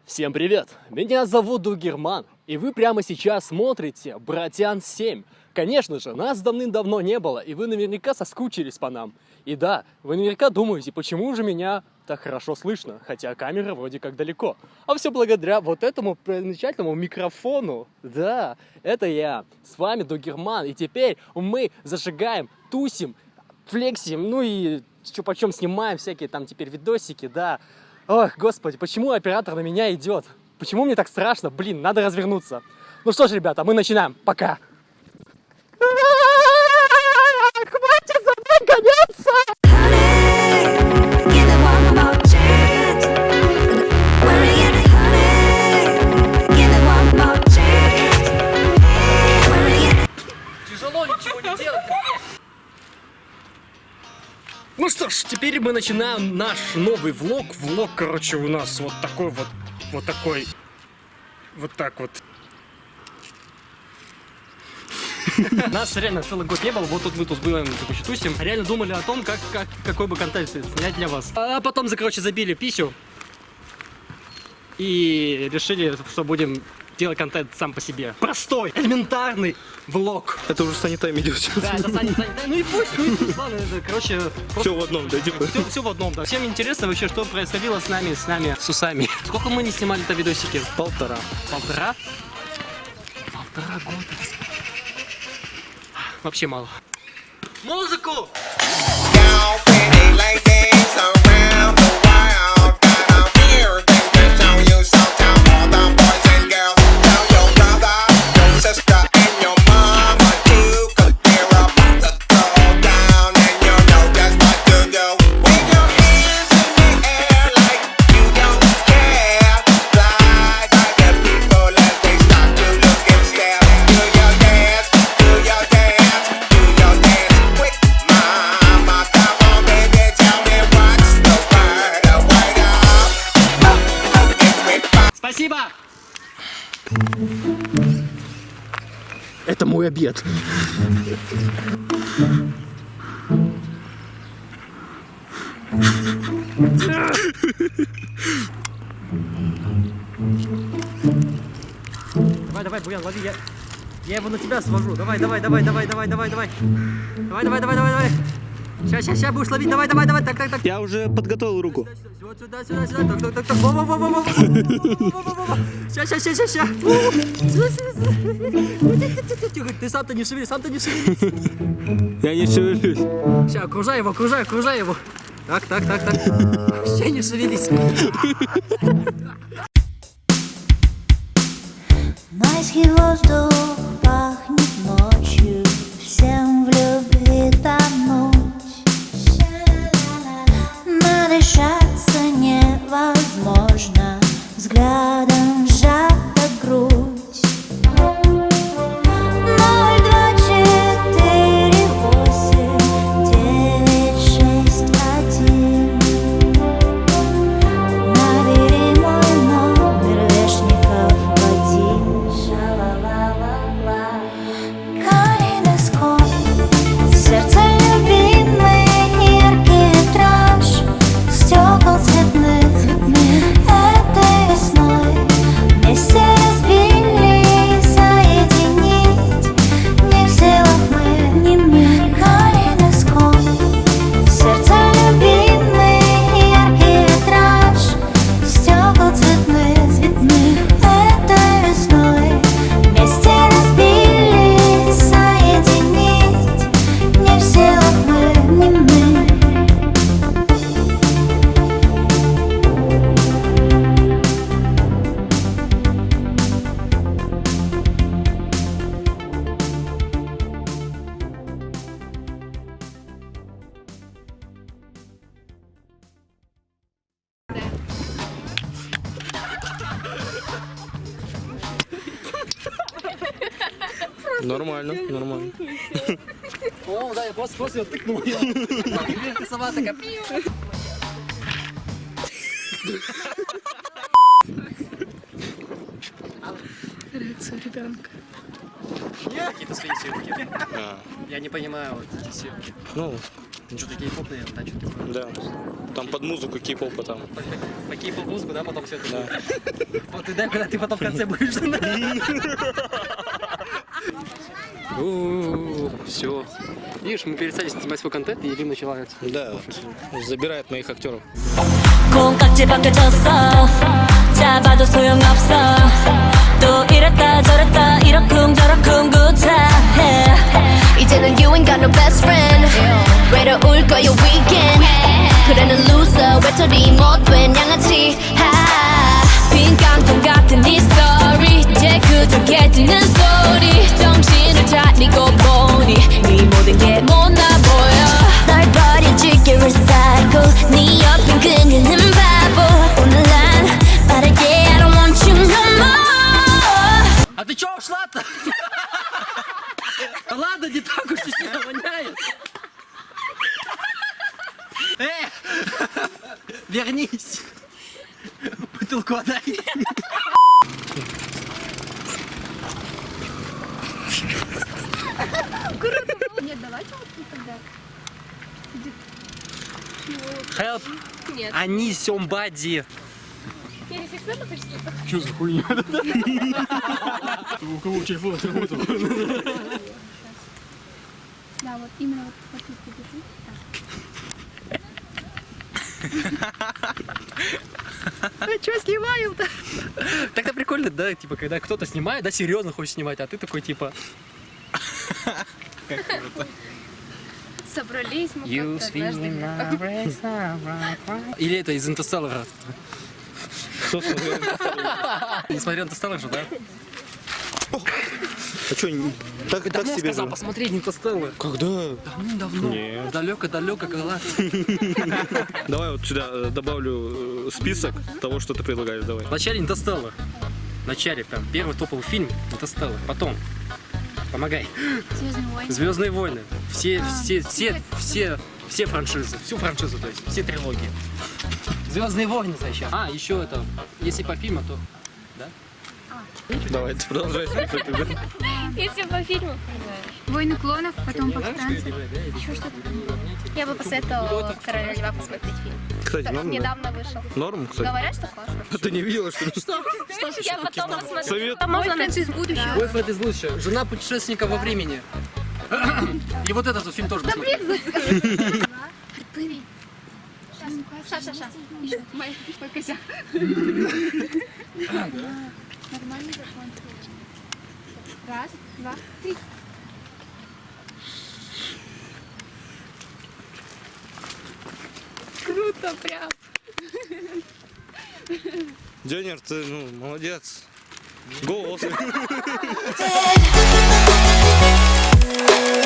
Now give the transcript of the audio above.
Всем привет! Меня зовут Дугерман, и вы прямо сейчас смотрите Братьян 7. Конечно же, нас давным-давно не было, и вы наверняка соскучились по нам. И да, вы наверняка думаете, почему же меня так хорошо слышно, хотя камера вроде как далеко. А все благодаря вот этому замечательному микрофону. Да, это я. С вами Дугерман, и теперь мы зажигаем, тусим, флексим, ну и что почем снимаем всякие там теперь видосики, да. Ох, господи, почему оператор на меня идет? Почему мне так страшно? Блин, надо развернуться. Ну что ж, ребята, мы начинаем. Пока. Хватит за мной гоняться! Тяжело ничего не делать. Ну что ж, теперь мы начинаем наш новый влог. Влог, короче, у нас вот такой вот такой, вот так вот. Нас реально целый год не было, вот тут мы тут были, тусим. Реально думали о том, какой бы контент снять для вас. А потом, короче, забили писю. И решили, что будем делать контент сам по себе. Простой, элементарный влог. Это уже санитайм идет сейчас. Да, это санитайм. Ну и пусть, ладно, это, короче... Все в одном, да, типа. Все в одном, да. Всем интересно вообще, что происходило с нами, с усами. Сколько мы не снимали-то видосики? Полтора. Полтора? Полтора года. Вообще мало. Музыку! Спасибо! Это мой обед. Давай, Буян, лови, я его на тебя свожу. Давай. Давай. Сейчас будешь ловить, давай, так. Я уже подготовил руку. Сюда. Так. Во. Сейчас. Ты сам-то не шевелись. Я не шевелюсь. Сейчас, окружай его. Так. Вообще не шевелись. Майский воздух пахнет ночью, всем в любви тонуть. Надышаться невозможно, взглядом сжата грудь. 0248961. Набери мой номер, Вешников Вадим. Ша-ла-ла-ла-ла. Калейдоскоп, сердце любимый, яркий витраж, стекол цветных. Этой весной вместе разбили, соединить не в силах мы, не мы. Калейдоскоп, сердце любимый, яркий витраж, стекол цветных. Этой весной вместе разбили, соединить не в силах мы, не мы. Нормально. О, да, я после тыкнул. Сова такая. Реакция ребенка. Какие-то свои съемки. Я не понимаю вот эти съемки. Ну, Что-то кей-поп, наверное, да, что-то такое. Да. Там под музыку кей-попа там. По кей-поп музыку, да, потом все это. Да. Вот и дай, когда ты потом в конце будешь. Все. Видишь, мы перестали снимать свой контент, и Ирина начала. Да, вот. Забирает моих актеров. 콩깍지 벗겨졌어 잡아도 소용없어 또 이랬다 저랬다 이러쿵저러쿵 구차해 이제는 you ain't got no best friend 외로울 거야 weekend 그래 넌 loser 외톨이 못된 양아치 빈 깡통 같은 네 스토리 이제 그저 깨지는 소리 정신을 차리고 보니 네 모든 게 못나 보여 널 버려줄게 recycle 네 옆엔 그녀는 바보 오늘 난 빠르게 I don't want you no more А ты чё ушла-то? Ладно, не так уж и сильно воняет. Вернись. Бутылку отдай. Нет, давайте вот тут тогда. Help. Нет. I need somebody. Я не фиксирую, почти. Что за хуйня? У кого телефон? Да, вот именно вот тут держи. Что снимаем-то? Так-то прикольно, да, типа, когда кто-то снимает, да, серьезно хочет снимать, а ты такой, типа... Собрались мы как-то однажды. Или это из Интерстеллара. Кто смотрел? Не смотрел Интерстеллар же, да? А что, так Давно себе сказал же? посмотреть Интерстеллар. Когда? Давно. Нет. Далеко-далеко галактика. Давай вот сюда добавлю список того, что ты предлагаешь, давай. Вначале Интерстеллар. Вначале там первый топовый фильм Интерстеллар. Потом, помогай, Звездные войны. Звездные войны. Все франшизы. Всю франшизу, то есть все трилогии. Звездные войны зачем? А, еще это, если по фильму, то... Да? Давай, ты продолжай смотреть. Если по фильму. Войны клонов, потом повстанцы. Еще что-то. Я бы посоветовала «Короля льва» посмотреть фильм. Кстати, норм? Недавно вышел. Норм, кстати. Говорят, что классно. Ты не видела, что ли? Я потом посмотрю. Совет. Там можно найти из будущего. Бойфренд из будущего. Жена путешественника во времени. И вот этот вот фильм тоже посмотри. Ша. Еще. Мой косяк. Нормально закончил. Раз, два, три. Круто прям. Дёнер, ты, ну, молодец. Голос. Thank